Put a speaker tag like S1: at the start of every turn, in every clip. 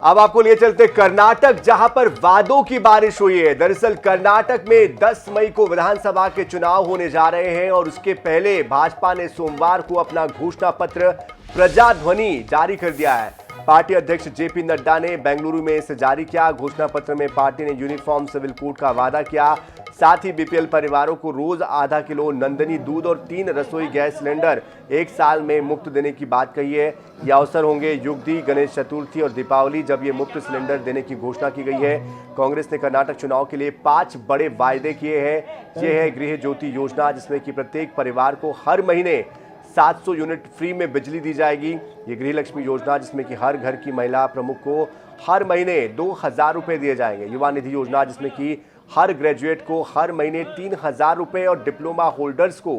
S1: अब आपको लिए चलते कर्नाटक, जहां पर वादों की बारिश हुई है। दरअसल कर्नाटक में 10 मई को विधानसभा के चुनाव होने जा रहे हैं और उसके पहले भाजपा ने सोमवार को अपना घोषणा पत्र प्रजाध्वनि जारी कर दिया है। पार्टी अध्यक्ष जेपी नड्डा ने बेंगलुरु में इसे जारी किया। घोषणा पत्र में पार्टी ने यूनिफॉर्म सिविल कोड का वादा किया, साथ ही बीपीएल परिवारों को रोज आधा किलो नंदनी दूध और 3 रसोई गैस सिलेंडर 1 साल में मुफ्त देने की बात कही है। ये अवसर होंगे युगदी, गणेश चतुर्थी और दीपावली, जब ये मुफ्त सिलेंडर देने की घोषणा की गई है। कांग्रेस ने कर्नाटक चुनाव के लिए 5 बड़े वायदे किए हैं। ये है गृह ज्योति योजना, जिसमें कि प्रत्येक परिवार को हर महीने 700 यूनिट फ्री में बिजली दी जाएगी। ये गृह लक्ष्मी योजना, जिसमें कि हर घर की महिला प्रमुख को हर महीने 2000 रुपए दिए जाएंगे। युवा निधि योजना, जिसमें कि हर ग्रेजुएट को हर महीने 3000 रुपए और डिप्लोमा होल्डर्स को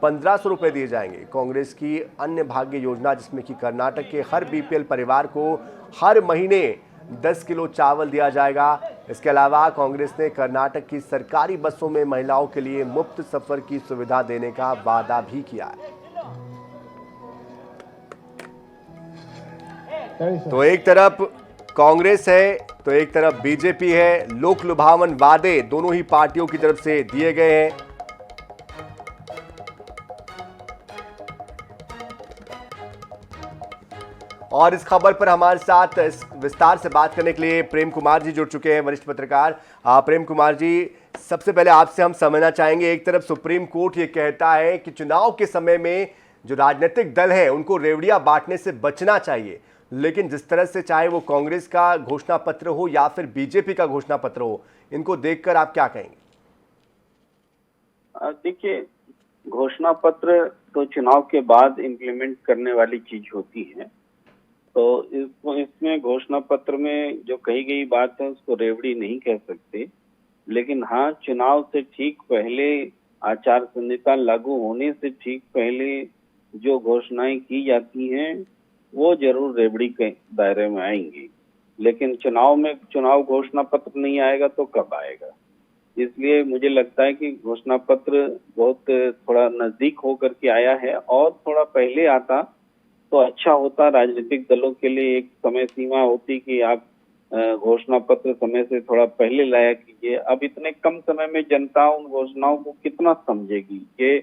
S1: 1500 रुपए दिए जाएंगे। कांग्रेस की अन्य भाग्य योजना, जिसमें कि कर्नाटक के हर बीपीएल परिवार को हर महीने 10 किलो चावल दिया जाएगा। इसके अलावा कांग्रेस ने कर्नाटक की सरकारी बसों में महिलाओं के लिए मुफ्त सफर की सुविधा देने का वादा भी किया है। तो एक तरफ कांग्रेस है तो एक तरफ बीजेपी है। लोक लुभावन वादे दोनों ही पार्टियों की तरफ से दिए गए हैं। और इस खबर पर हमारे साथ विस्तार से बात करने के लिए प्रेम कुमार जी जुड़ चुके हैं, वरिष्ठ पत्रकार। प्रेम कुमार जी, सबसे पहले आपसे हम समझना चाहेंगे, एक तरफ सुप्रीम कोर्ट ये कहता है कि चुनाव के समय में जो राजनीतिक दल है उनको रेवड़ियां बांटने से बचना चाहिए, लेकिन जिस तरह से चाहे वो कांग्रेस का घोषणा पत्र हो या फिर बीजेपी का घोषणा पत्र हो, इनको देखकर आप क्या कहेंगे?
S2: देखिए, घोषणा पत्र तो चुनाव के बाद इम्प्लीमेंट करने वाली चीज होती है, तो इसमें घोषणा पत्र में जो कही गई बात है उसको रेवड़ी नहीं कह सकते। लेकिन हाँ, चुनाव से ठीक पहले, आचार संहिता लागू होने से ठीक पहले जो घोषणाएं की जाती हैं वो जरूर रेवड़ी के दायरे में आएंगी। लेकिन चुनाव घोषणा पत्र नहीं आएगा तो कब आएगा? इसलिए मुझे लगता है कि घोषणा पत्र बहुत थोड़ा नजदीक होकर के आया है, और थोड़ा पहले आता तो अच्छा होता। राजनीतिक दलों के लिए एक समय सीमा होती कि आप घोषणा पत्र समय से थोड़ा पहले लाया कीजिए। अब इतने कम समय में जनता उन घोषणाओं को कितना समझेगी? ये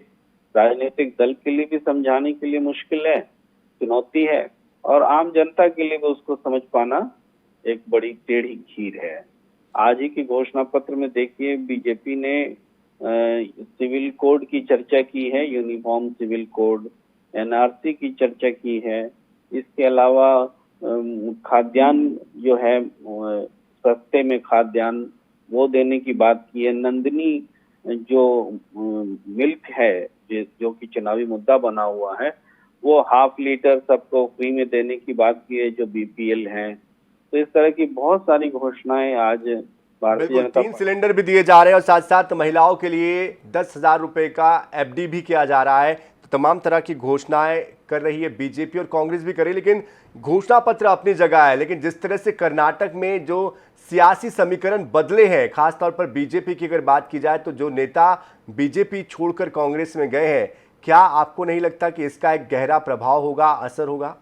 S2: राजनीतिक दल के लिए भी समझाने के लिए मुश्किल है, चुनौती है, और आम जनता के लिए भी उसको समझ पाना एक बड़ी टेढ़ी खीर है। आज ही की घोषणा पत्र में देखिए, बीजेपी ने सिविल कोड की चर्चा की है, यूनिफॉर्म सिविल कोड, एनआरसी की चर्चा की है। इसके अलावा खाद्यान्न जो है, सस्ते में खाद्यान्न वो देने की बात की है। नंदनी जो मिल्क है, जो कि चुनावी मुद्दा बना हुआ है, वो ½ लीटर सबको फ्री में देने की बात की है जो बीपीएल हैं। तो इस तरह की बहुत सारी घोषणाएं आज भारतीय जनता
S1: 3 सिलेंडर भी दिए जा रहे हैं और साथ साथ महिलाओं के लिए 10,000 रुपए का एफडी भी किया जा रहा है। तो तमाम तरह की घोषणाएं कर रही है बीजेपी और कांग्रेस भी कर रही है, लेकिन घोषणा पत्र अपनी जगह है। लेकिन जिस तरह से कर्नाटक में जो सियासी समीकरण बदले हैं, खासतौर पर बीजेपी की अगर बात की जाए, तो जो नेता बीजेपी छोड़कर कांग्रेस में गए हैं, क्या आपको नहीं लगता कि इसका एक गहरा प्रभाव होगा, असर होगा?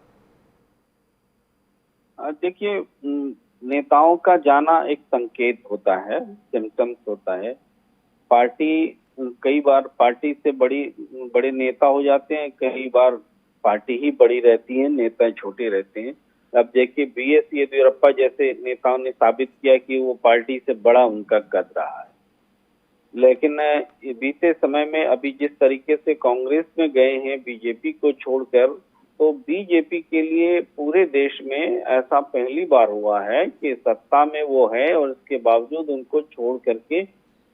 S2: देखिए, नेताओं का जाना एक संकेत होता है, सिम्टम्स होता है। पार्टी कई बार पार्टी से बड़े नेता हो जाते हैं, कई बार पार्टी ही बड़ी रहती है, नेता छोटे रहते हैं। अब देखिए, बीएस येदियुरप्पा जैसे नेताओं ने साबित किया कि वो पार्टी से बड़ा उनका कद रहा है। लेकिन बीते समय में अभी जिस तरीके से कांग्रेस में गए हैं बीजेपी को छोड़कर, तो बीजेपी के लिए पूरे देश में ऐसा पहली बार हुआ है कि सत्ता में वो है और इसके बावजूद उनको छोड़ करके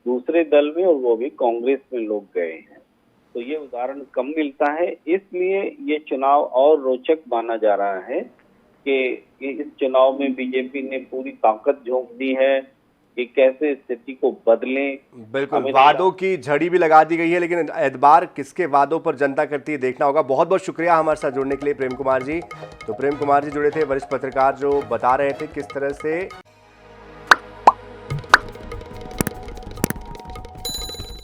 S2: दूसरे दल में, और वो भी कांग्रेस में लोग गए हैं। तो ये उदाहरण कम मिलता है, इसलिए ये चुनाव और रोचक माना जा रहा है कि इस चुनाव में बीजेपी ने पूरी ताकत झोंक दी है कि कैसे स्थिति को बदलें।
S1: बिल्कुल, वादों की झड़ी भी लगा दी गई है, लेकिन एतबार किसके वादों पर जनता करती है, देखना होगा। बहुत बहुत शुक्रिया हमारे साथ जुड़ने के लिए प्रेम कुमार जी। तो प्रेम कुमार जी जुड़े थे, वरिष्ठ पत्रकार, जो बता रहे थे किस तरह से